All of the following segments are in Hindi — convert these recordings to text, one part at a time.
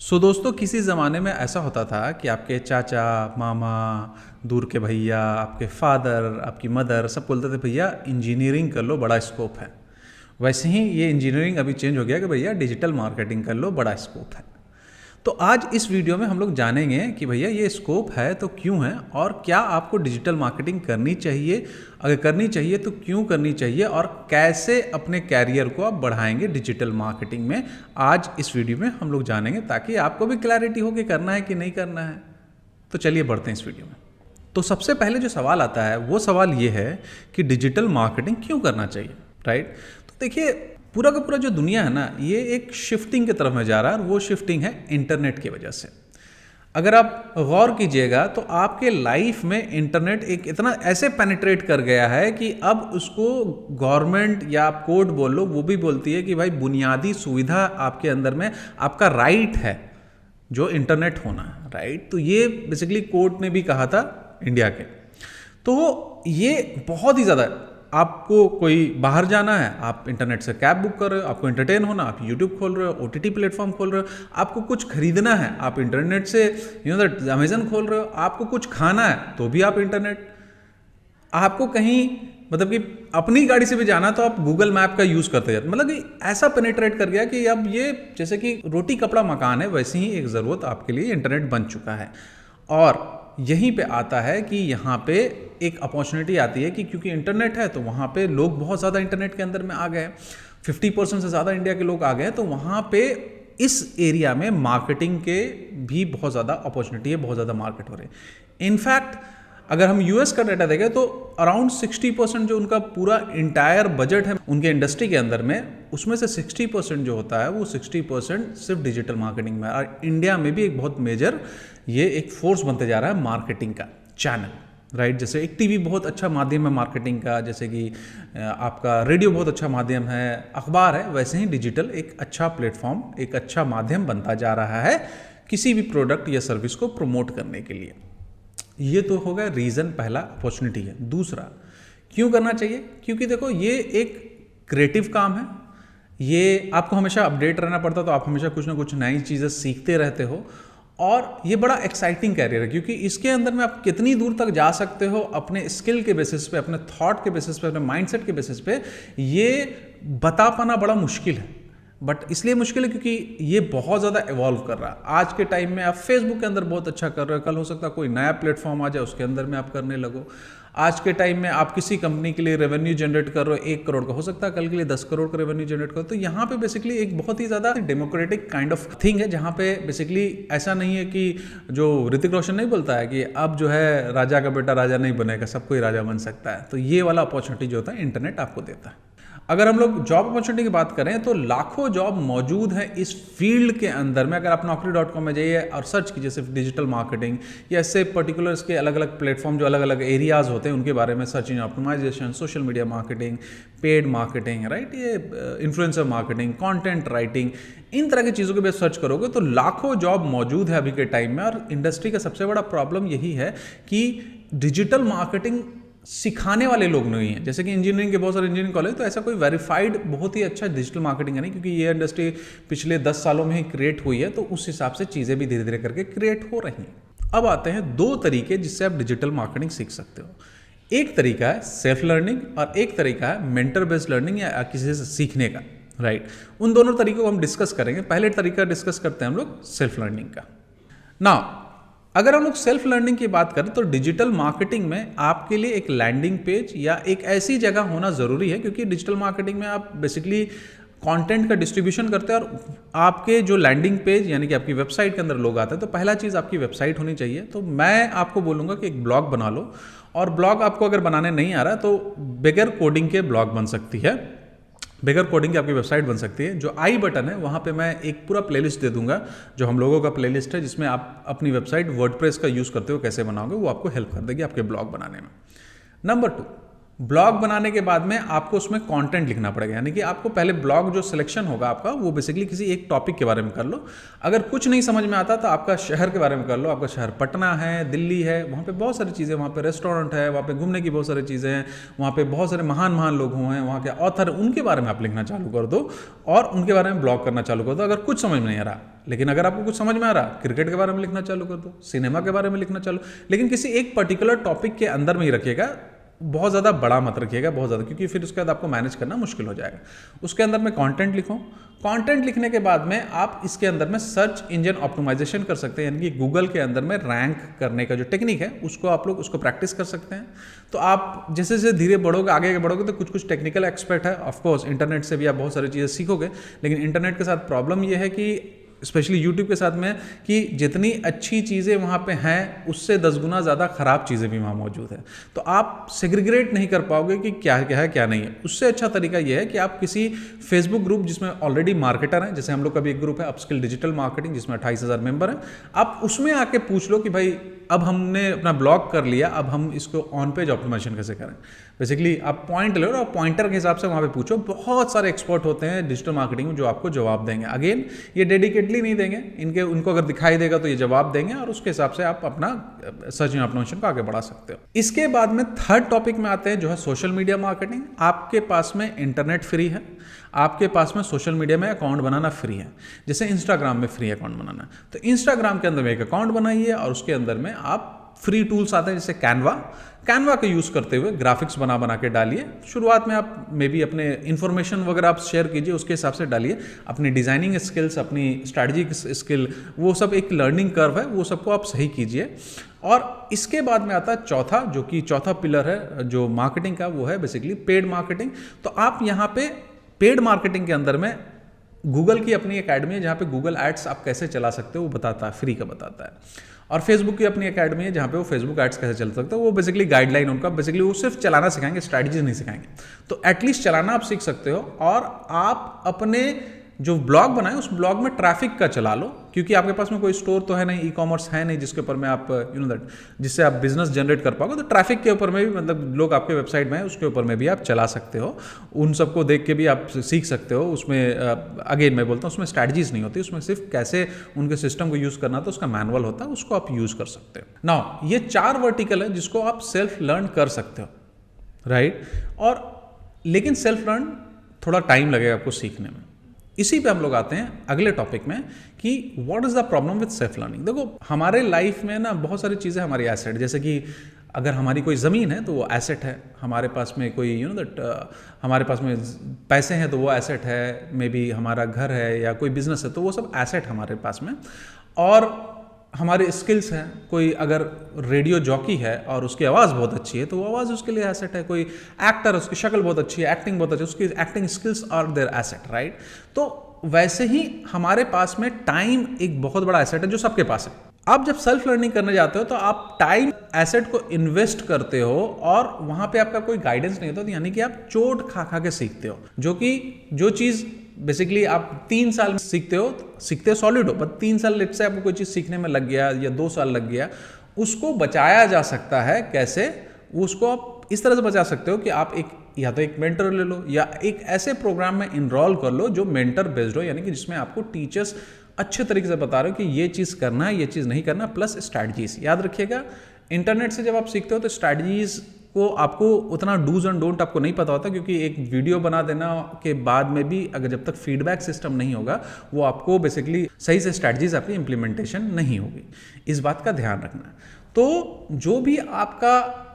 दोस्तों किसी ज़माने में ऐसा होता था कि आपके चाचा मामा दूर के भैया आपके फादर आपकी मदर सब बोलते थे भैया इंजीनियरिंग कर लो बड़ा स्कोप है। वैसे ही ये इंजीनियरिंग अभी चेंज हो गया कि भैया डिजिटल मार्केटिंग कर लो बड़ा स्कोप है। तो आज इस वीडियो में हम लोग जानेंगे कि भैया ये स्कोप है तो क्यों है और क्या आपको डिजिटल मार्केटिंग करनी चाहिए, अगर करनी चाहिए तो क्यों करनी चाहिए और कैसे अपने कैरियर को आप बढ़ाएंगे डिजिटल मार्केटिंग में। आज इस वीडियो में हम लोग जानेंगे ताकि आपको भी क्लैरिटी हो कि करना है कि नहीं करना है। तो चलिए बढ़ते हैं इस वीडियो में। तो सबसे पहले जो सवाल आता है वो सवाल ये है कि डिजिटल मार्केटिंग क्यों करना चाहिए, राइट। तो देखिए पूरा का पूरा जो दुनिया है ना ये एक शिफ्टिंग की तरफ में जा रहा है और वो शिफ्टिंग है इंटरनेट की वजह से। अगर आप गौर कीजिएगा तो आपके लाइफ में इंटरनेट एक इतना ऐसे पेनिट्रेट कर गया है कि अब उसको गवर्नमेंट या आप कोर्ट बोल लो वो भी बोलती है कि भाई बुनियादी सुविधा आपके अंदर में आपका राइट है जो इंटरनेट होना है, राइट। तो ये बेसिकली कोर्ट ने भी कहा था इंडिया के। तो ये बहुत ही ज़्यादा आपको कोई बाहर जाना है आप इंटरनेट से कैब बुक कर रहे हो, आपको एंटरटेन होना आप यूट्यूब खोल रहे हो, ओटीटी प्लेटफॉर्म खोल रहे हो, आपको कुछ खरीदना है आप इंटरनेट से अमेजन खोल रहे हो, आपको कुछ खाना है तो भी आप इंटरनेट, आपको कहीं मतलब कि अपनी गाड़ी से भी जाना तो आप गूगल मैप का यूज़ करते जाते। मतलब कि ऐसा पेनिट्रेट कर गया कि अब ये जैसे कि रोटी कपड़ा मकान है वैसे ही एक ज़रूरत आपके लिए इंटरनेट बन चुका है। और यहीं पे आता है कि यहाँ पे एक अपॉर्चुनिटी आती है कि क्योंकि इंटरनेट है तो वहाँ पे लोग बहुत ज़्यादा इंटरनेट के अंदर में आ गए, 50% से ज़्यादा इंडिया के लोग आ गए। तो वहाँ पे इस एरिया में मार्केटिंग के भी बहुत ज़्यादा अपॉर्चुनिटी है, बहुत ज़्यादा मार्केट हो रही है। इनफैक्ट अगर हम यूएस का डाटा देखें तो अराउंड 60% जो उनका पूरा इंटायर बजट है उनके इंडस्ट्री के अंदर में, उसमें से 60% जो होता है वो 60% सिर्फ डिजिटल मार्केटिंग में। और इंडिया में भी एक बहुत मेजर ये एक फोर्स बनते जा रहा है मार्केटिंग का चैनल, राइट। जैसे एक टीवी बहुत अच्छा माध्यम है मार्केटिंग का, जैसे कि आपका रेडियो बहुत अच्छा माध्यम है, अखबार है, वैसे ही डिजिटल एक अच्छा प्लेटफॉर्म एक अच्छा माध्यम बनता जा रहा है किसी भी प्रोडक्ट या सर्विस को प्रमोट करने के लिए। ये तो होगा रीज़न, पहला अपॉर्चुनिटी है। दूसरा क्यों करना चाहिए, क्योंकि देखो ये एक क्रिएटिव काम है, ये आपको हमेशा अपडेट रहना पड़ता, तो आप हमेशा कुछ ना कुछ नई चीज़ें सीखते रहते हो। और ये बड़ा एक्साइटिंग कैरियर है क्योंकि इसके अंदर में आप कितनी दूर तक जा सकते हो अपने स्किल के बेसिस पे, अपने थॉट के बेसिस पे, अपने माइंडसेट के बेसिस पे, ये बता पाना बड़ा मुश्किल है। बट इसलिए मुश्किल है क्योंकि ये बहुत ज़्यादा इवॉल्व कर रहा है। आज के टाइम में आप फेसबुक के अंदर बहुत अच्छा कर रहे हो, कल हो सकता है कोई नया प्लेटफॉर्म आ जाए उसके अंदर में आप करने लगो। आज के टाइम में आप किसी कंपनी के लिए रेवेन्यू जनरेट कर रहे हो 1 करोड़ का, हो सकता है कल के लिए 10 करोड़ का रेवेन्यू जनरेट करो। तो यहाँ पे बेसिकली एक बहुत ही ज़्यादा डेमोक्रेटिक काइंड ऑफ थिंग है जहाँ पे बेसिकली ऐसा नहीं है कि जो ऋतिक रोशन नहीं बोलता है कि अब जो है राजा का बेटा राजा नहीं बनेगा, सब कोई राजा बन सकता है। तो ये वाला अपॉर्चुनिटी जो होता है इंटरनेट आपको देता है। अगर हम लोग जॉब अपॉर्चुनिटी की बात करें तो लाखों जॉब मौजूद हैं इस फील्ड के अंदर में। अगर आप naukri.com में जाइए और सर्च कीजिए सिर्फ डिजिटल मार्केटिंग या इससे पर्टिकुलर इसके अलग अलग प्लेटफॉर्म जो अलग अलग एरियाज़ होते हैं उनके बारे में, search engine optimisation, social media marketing, paid marketing, right, ये इन्फ्लुएंसर मार्केटिंग, कॉन्टेंट राइटिंग, इन तरह की चीज़ों के बेस सर्च करोगे तो लाखों जॉब मौजूद है अभी के टाइम में। और इंडस्ट्री का सबसे बड़ा प्रॉब्लम यही है कि डिजिटल मार्केटिंग सिखाने वाले लोग नहीं हैं। जैसे कि इंजीनियरिंग के बहुत सारे इंजीनियरिंग कॉलेज, तो ऐसा कोई वेरीफाइड बहुत ही अच्छा डिजिटल मार्केटिंग है नहीं, क्योंकि ये इंडस्ट्री पिछले 10 सालों में ही क्रिएट हुई है। तो उस हिसाब से चीज़ें भी धीरे धीरे करके क्रिएट हो रही हैं। अब आते हैं 2 तरीके जिससे आप डिजिटल मार्केटिंग सीख सकते हो। एक तरीका है सेल्फ लर्निंग और एक तरीका है मेंटर बेस्ड लर्निंग या किसी से सीखने का, राइट। उन दोनों तरीकों को हम डिस्कस करेंगे। पहले तरीका डिस्कस करते हैं हम लोग सेल्फ लर्निंग का। नाउ अगर हम लोग सेल्फ लर्निंग की बात करें तो डिजिटल मार्केटिंग में आपके लिए एक लैंडिंग पेज या एक ऐसी जगह होना ज़रूरी है, क्योंकि डिजिटल मार्केटिंग में आप बेसिकली कंटेंट का डिस्ट्रीब्यूशन करते हैं और आपके जो लैंडिंग पेज यानी कि आपकी वेबसाइट के अंदर लोग आते हैं, तो पहला चीज़ आपकी वेबसाइट होनी चाहिए। तो मैं आपको बोलूँगा कि एक ब्लॉग बना लो, और ब्लॉग आपको अगर बनाने नहीं आ रहा तो बगैर कोडिंग के ब्लॉग बन सकती है, बगैर कोडिंग की आपकी वेबसाइट बन सकती है। जो आई बटन है वहाँ पे मैं एक पूरा प्लेलिस्ट दे दूंगा, जो हम लोगों का प्लेलिस्ट है, जिसमें आप अपनी वेबसाइट वर्डप्रेस का यूज़ करते हो कैसे बनाओगे, वो आपको हेल्प कर देगी आपके ब्लॉग बनाने में। नंबर 2, ब्लॉग बनाने के बाद में आपको उसमें कंटेंट लिखना पड़ेगा, यानी कि आपको पहले ब्लॉग जो सिलेक्शन होगा आपका वो बेसिकली किसी एक टॉपिक के बारे में कर लो। अगर कुछ नहीं समझ में आता तो आपका शहर के बारे में कर लो, आपका शहर पटना है, दिल्ली है, वहाँ पे बहुत सारी चीज़ें, वहाँ पे रेस्टोरेंट है, वहाँ पे घूमने की बहुत सारी चीज़ें हैं, वहाँ पे बहुत सारे महान महान लोग हुए हैं, वहाँ के ऑथर, उनके बारे में आप लिखना चालू कर दो और उनके बारे में ब्लॉग करना चालू कर दो। अगर कुछ समझ में नहीं आ रहा, लेकिन अगर आपको कुछ समझ में आ रहा, क्रिकेट के बारे में लिखना चालू कर दो, सिनेमा के बारे में लिखना चालू, लेकिन किसी एक पर्टिकुलर टॉपिक के अंदर में ही रखिएगा, बहुत ज़्यादा बड़ा मत रखिएगा, बहुत ज़्यादा, क्योंकि फिर उसके बाद आपको मैनेज करना मुश्किल हो जाएगा। उसके अंदर में कंटेंट लिखो। कंटेंट लिखने के बाद में आप इसके अंदर में सर्च इंजन ऑप्टिमाइजेशन कर सकते हैं, यानी कि गूगल के अंदर में रैंक करने का जो टेक्निक है उसको आप लोग उसको प्रैक्टिस कर सकते हैं। तो आप जैसे जैसे धीरे बढ़ोगे, आगे बढ़ोगे, तो कुछ कुछ टेक्निकल एक्सपर्ट है, ऑफकोर्स इंटरनेट से भी आप बहुत सारी चीज़ें सीखोगे, लेकिन इंटरनेट के साथ प्रॉब्लम ये है कि स्पेशली यूट्यूब के साथ में कि जितनी अच्छी चीज़ें वहाँ पे हैं उससे 10 गुना ज़्यादा ख़राब चीज़ें भी वहाँ मौजूद हैं। तो आप सेग्रीगेट नहीं कर पाओगे कि क्या क्या है क्या नहीं है। उससे अच्छा तरीका ये है कि आप किसी फेसबुक ग्रुप जिसमें ऑलरेडी मार्केटर हैं, जैसे हम लोग का भी एक ग्रुप है अपस्किल डिजिटल मार्केटिंग जिसमें 28,000 मेंबर हैं, आप उसमें आके पूछ लो कि भाई अब हमने अपना ब्लॉग कर लिया, अब हम इसको ऑन पेज ऑप्टिमाइजेशन कैसे करें। बेसिकली आप पॉइंट ले लो और पॉइंटर के हिसाब से वहाँ पे पूछो। बहुत सारे एक्सपर्ट होते हैं डिजिटल मार्केटिंग में जो आपको जवाब देंगे। अगेन ये डेडिकेटली नहीं देंगे, उनको अगर दिखाई देगा तो ये जवाब देंगे और उसके हिसाब से आप अपना सर्च इंजन ऑप्टिमाइजेशन को आगे बढ़ा सकते हो। इसके बाद में थर्ड टॉपिक में आते हैं जो है सोशल मीडिया मार्केटिंग। आपके पास में इंटरनेट फ्री है, आपके पास में सोशल मीडिया में अकाउंट बनाना फ्री है, जैसे इंस्टाग्राम में फ्री अकाउंट बनाना, तो इंस्टाग्राम के अंदर में एक अकाउंट बनाइए और उसके अंदर में आप फ्री टूल्स आते हैं जैसे कैनवा का यूज़ करते हुए ग्राफिक्स बना के डालिए। शुरुआत में आप मे बी अपने इन्फॉर्मेशन वगैरह आप शेयर कीजिए, उसके हिसाब से डालिए, अपनी डिज़ाइनिंग स्किल्स, अपनी स्ट्रैटेजी स्किल, वो सब एक लर्निंग कर्व है, वो सबको आप सही कीजिए। और इसके बाद में आता है चौथा, जो कि चौथा पिलर है जो मार्केटिंग का, वो है बेसिकली पेड मार्केटिंग। तो आप यहाँ पे पेड मार्केटिंग के अंदर में गूगल की अपनी एकेडमी है जहाँ पे गूगल एड्स आप कैसे चला सकते हो वो बताता है, फ्री का बताता है। और फेसबुक की अपनी एकेडमी है जहाँ पे वो फेसबुक एड्स कैसे चल सकते हो, वो बेसिकली गाइडलाइन उनका, बेसिकली वो सिर्फ चलाना सिखाएंगे, स्ट्रैटेजीज नहीं सिखाएंगे। तो एटलीस्ट चलाना आप सीख सकते हो और आप अपने जो ब्लॉग बनाए उस ब्लॉग में ट्रैफिक का चला लो, क्योंकि आपके पास में कोई स्टोर तो है नहीं, ई कॉमर्स है नहीं जिसके ऊपर में आप दैट जिससे आप बिजनेस जनरेट कर पाओगे। तो ट्रैफिक के ऊपर में भी, मतलब लोग आपके वेबसाइट में है उसके ऊपर में भी आप चला सकते हो, उन सबको देख के भी आप सीख सकते हो। उसमें अगेन मैं बोलता हूँ उसमें स्ट्रैटेजीज नहीं होती, उसमें सिर्फ कैसे उनके सिस्टम को यूज़ करना था उसका मैनुअल होता है, उसको आप यूज़ कर सकते हो। नाउ ये 4 वर्टिकल है जिसको आप सेल्फ लर्न कर सकते हो, राइट। और लेकिन सेल्फ लर्न थोड़ा टाइम लगेगा आपको सीखने में। इसी पे हम लोग आते हैं अगले टॉपिक में कि what is the problem with self learning. देखो हमारे लाइफ में ना बहुत सारी चीज़ें हमारी एसेट, जैसे कि अगर हमारी कोई ज़मीन है तो वो एसेट है, हमारे पास में कोई हमारे पास में पैसे हैं तो वो एसेट है, मे बी हमारा घर है या कोई बिजनेस है तो वो सब एसेट हमारे पास में। और हमारे स्किल्स हैं, कोई अगर रेडियो जॉकी है और उसकी आवाज़ बहुत अच्छी है तो वो आवाज़ उसके लिए एसेट है, कोई एक्टर उसकी शक्ल बहुत अच्छी है, एक्टिंग बहुत अच्छी है, उसकी acting skills are their asset, right. तो वैसे ही हमारे पास में टाइम एक बहुत बड़ा एसेट है जो सबके पास है। आप जब सेल्फ लर्निंग करने जाते हो तो आप टाइम एसेट को इन्वेस्ट करते हो और वहाँ पे आपका कोई गाइडेंस नहीं होता, तो यानी कि आप चोट खा के सीखते हो, जो चीज़ बेसिकली आप 3 साल में सीखते हो सॉलिड हो, पर 3 साल लेट से आपको कोई चीज़ सीखने में लग गया या 2 साल लग गया, उसको बचाया जा सकता है। कैसे? उसको आप इस तरह से बचा सकते हो कि आप या तो एक मेंटर ले लो या एक ऐसे प्रोग्राम में इनरोल कर लो जो मेंटर बेस्ड हो, यानी कि जिसमें आपको टीचर्स अच्छे तरीके से बता रहे हो कि ये चीज़ करना है, ये चीज़ नहीं करना, प्लस स्ट्रैटेजीज। याद रखिएगा इंटरनेट से जब आप सीखते हो तो स्ट्रैटेजीज को आपको उतना डूज एंड डोंट आपको नहीं पता होता, क्योंकि एक वीडियो बना देना के बाद में भी अगर जब तक फीडबैक सिस्टम नहीं होगा वो आपको बेसिकली सही से स्ट्रैटेजीज आपकी इंप्लीमेंटेशन नहीं होगी। इस बात का ध्यान रखना। तो जो भी आपका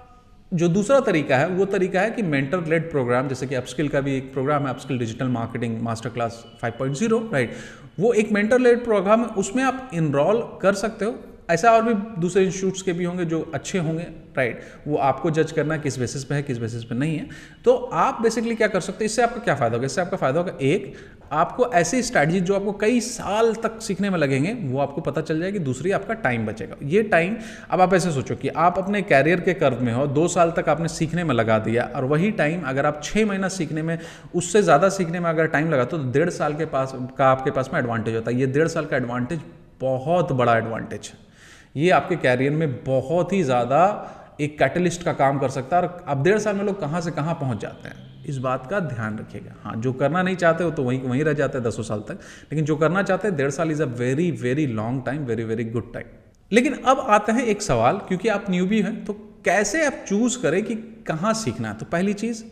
जो दूसरा तरीका है वो तरीका है कि मेंटर लेड प्रोग्राम, जैसे कि अपस्किल का भी एक प्रोग्राम है upskill digital marketing master class 5.0, right. वो एक मेंटर लेड प्रोग्राम है, उसमें आप इनरोल कर सकते हो। ऐसा और भी दूसरे इंस्टीट्यूट्स के भी होंगे जो अच्छे होंगे, राइट। वो आपको जज करना किस बेसिस पे है किस बेसिस पे नहीं है। तो आप बेसिकली क्या कर सकते हैं, इससे आपका क्या फ़ायदा होगा? इससे आपका फ़ायदा होगा, एक आपको ऐसी स्ट्रैटेजी जो आपको कई साल तक सीखने में लगेंगे वो आपको पता चल जाएगी। दूसरी आपका टाइम बचेगा। ये टाइम, अब आप ऐसे सोचो कि आप अपने कैरियर के कर्व में हो, 2 साल तक आपने सीखने में लगा दिया, और वही टाइम अगर आप 6 महीना सीखने में, उससे ज़्यादा सीखने में अगर टाइम लगा तो 1.5 साल के पास का आपके पास में एडवांटेज होता है। ये 1.5 साल का एडवांटेज बहुत बड़ा एडवांटेज है। ये आपके कैरियर में बहुत ही ज़्यादा एक कैटलिस्ट का काम कर सकता है, और अब 1.5 साल में लोग कहाँ से कहाँ पहुँच जाते हैं, इस बात का ध्यान रखिएगा। हाँ, जो करना नहीं चाहते हो तो वहीं रह जाते हैं 10 साल तक, लेकिन जो करना चाहते हैं 1.5 साल is a very very long time, very very good time. लेकिन अब आते हैं एक सवाल, क्योंकि आप न्यूबी हैं तो कैसे आप चूज़ करें कि कहाँ सीखना है। तो पहली चीज़,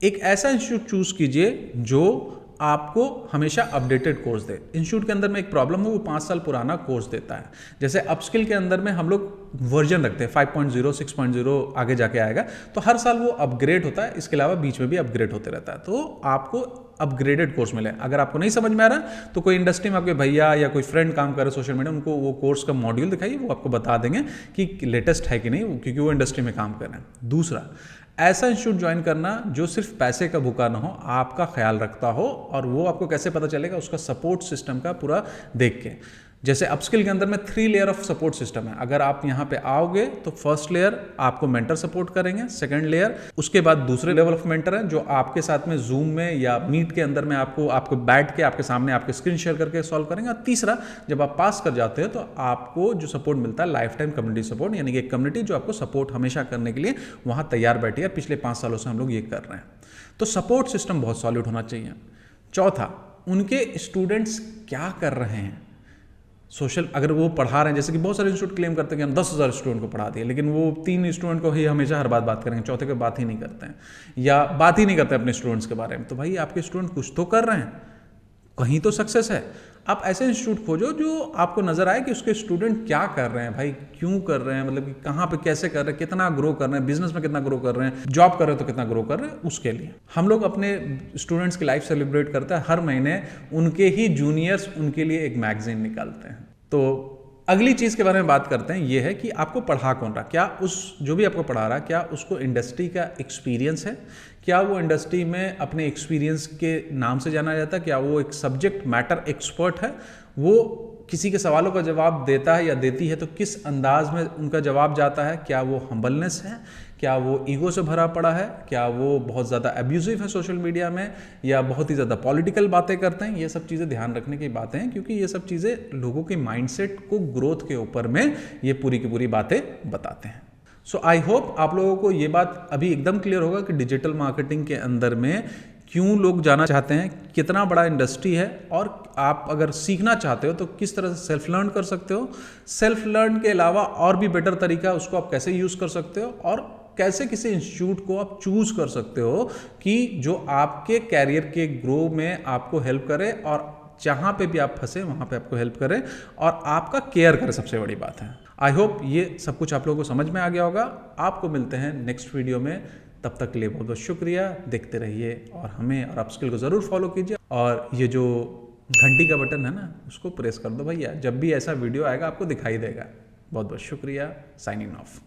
एक ऐसा इंस्टीट्यूट चूज़ कीजिए जो आपको हमेशा अपडेटेड कोर्स दे। इंस्टीट्यूट के अंदर में एक प्रॉब्लम है, वो 5 साल पुराना कोर्स देता है। जैसे अपस्किल के अंदर में हम लोग वर्जन रखते हैं 5.0 6.0 आगे जाके आएगा, तो हर साल वो अपग्रेड होता है, इसके अलावा बीच में भी अपग्रेड होते रहता है। तो आपको अपग्रेडेड कोर्स मिले। अगर आपको नहीं समझ में आ रहा तो कोई इंडस्ट्री में आपके भैया या कोई फ्रेंड काम करे सोशल मीडिया, उनको वो कोर्स का मॉड्यूल दिखाइए, वो आपको बता देंगे कि लेटेस्ट है कि नहीं, क्योंकि वो इंडस्ट्री में काम कर रहे हैं। दूसरा, ऐसा इंस्टीट्यूट ज्वाइन करना जो सिर्फ पैसे का भूखा ना हो, आपका ख्याल रखता हो, और वो आपको कैसे पता चलेगा, उसका सपोर्ट सिस्टम का पूरा देख के। जैसे अपस्किल के अंदर में 3 लेयर ऑफ सपोर्ट सिस्टम है। अगर आप यहाँ पे आओगे तो फर्स्ट लेयर आपको मेंटर सपोर्ट करेंगे, सेकंड लेयर, उसके बाद दूसरे लेवल ऑफ मेंटर है जो आपके साथ में जूम में या मीट के अंदर में आपको बैठ के आपके सामने आपके स्क्रीन शेयर करके सॉल्व करेंगे। और तीसरा, जब आप पास कर जाते हैं तो आपको जो सपोर्ट मिलता है लाइफ टाइम कम्युनिटी सपोर्ट, यानी कि एक कम्युनिटी जो आपको सपोर्ट हमेशा करने के लिए वहाँ तैयार बैठी है। पिछले 5 सालों से हम लोग ये कर रहे हैं। तो सपोर्ट सिस्टम बहुत सॉलिड होना चाहिए। चौथा, उनके स्टूडेंट्स क्या कर रहे हैं सोशल, अगर वो पढ़ा रहे हैं, जैसे कि बहुत सारे इंस्टीट्यूट क्लेम करते हैं कि हम 10,000 स्टूडेंट को पढ़ा दिए, लेकिन वो 3 स्टूडेंट को ही हमेशा हर बात करेंगे, चौथे को बात ही नहीं करते हैं, या बात ही नहीं करते अपने स्टूडेंट्स के बारे में। तो भाई आपके स्टूडेंट कुछ तो कर रहे हैं, कहीं तो सक्सेस है। आप ऐसे इंस्टीट्यूट खोजो जो आपको नजर आए कि उसके स्टूडेंट क्या कर रहे हैं, भाई क्यों कर रहे हैं, मतलब कि कहाँ पे कैसे कर रहे हैं, कितना ग्रो कर रहे हैं, बिजनेस में कितना ग्रो कर रहे हैं, जॉब कर रहे हैं तो कितना ग्रो कर रहे हैं। उसके लिए हम लोग अपने स्टूडेंट्स की लाइफ सेलिब्रेट करते हैं, हर महीने उनके ही जूनियर्स उनके लिए एक मैगजीन निकालते हैं। तो अगली चीज़ के बारे में बात करते हैं, ये है कि आपको पढ़ा कौन रहा, क्या उस जो भी आपको पढ़ा रहा, क्या उसको इंडस्ट्री का एक्सपीरियंस है, क्या वो इंडस्ट्री में अपने एक्सपीरियंस के नाम से जाना जाता है, क्या वो एक सब्जेक्ट मैटर एक्सपर्ट है, वो किसी के सवालों का जवाब देता है या देती है तो किस अंदाज में उनका जवाब जाता है, क्या वो हम्बलनेस है, क्या वो ईगो से भरा पड़ा है, क्या वो बहुत ज़्यादा एब्यूजिव है सोशल मीडिया में, या बहुत ही ज़्यादा पॉलिटिकल बातें करते हैं। ये सब चीज़ें ध्यान रखने की बातें हैं, क्योंकि ये सब चीज़ें लोगों के माइंडसेट को ग्रोथ के ऊपर में ये पूरी की पूरी बातें बताते हैं। सो आई होप आप लोगों को ये बात अभी एकदम क्लियर होगा कि डिजिटल मार्केटिंग के अंदर में क्यों लोग जाना चाहते हैं, कितना बड़ा इंडस्ट्री है, और आप अगर सीखना चाहते हो तो किस तरह से सेल्फ लर्न कर सकते हो, सेल्फ लर्न के अलावा और भी बेटर तरीका उसको आप कैसे यूज़ कर सकते हो, और कैसे किसी इंस्टीट्यूट को आप चूज कर सकते हो कि जो आपके कैरियर के ग्रो में आपको हेल्प करे, और जहाँ पे भी आप फंसे वहाँ पे आपको हेल्प करे और आपका केयर करे, सबसे बड़ी बात है। आई होप ये सब कुछ आप लोगों को समझ में आ गया होगा। आपको मिलते हैं नेक्स्ट वीडियो में, तब तक के लिए बहुत बहुत शुक्रिया। देखते रहिए और हमें और अपस्किल को ज़रूर फॉलो कीजिए, और ये जो घंटी का बटन है ना उसको प्रेस कर दो भैया, जब भी ऐसा वीडियो आएगा आपको दिखाई देगा। बहुत बहुत शुक्रिया। Signing off.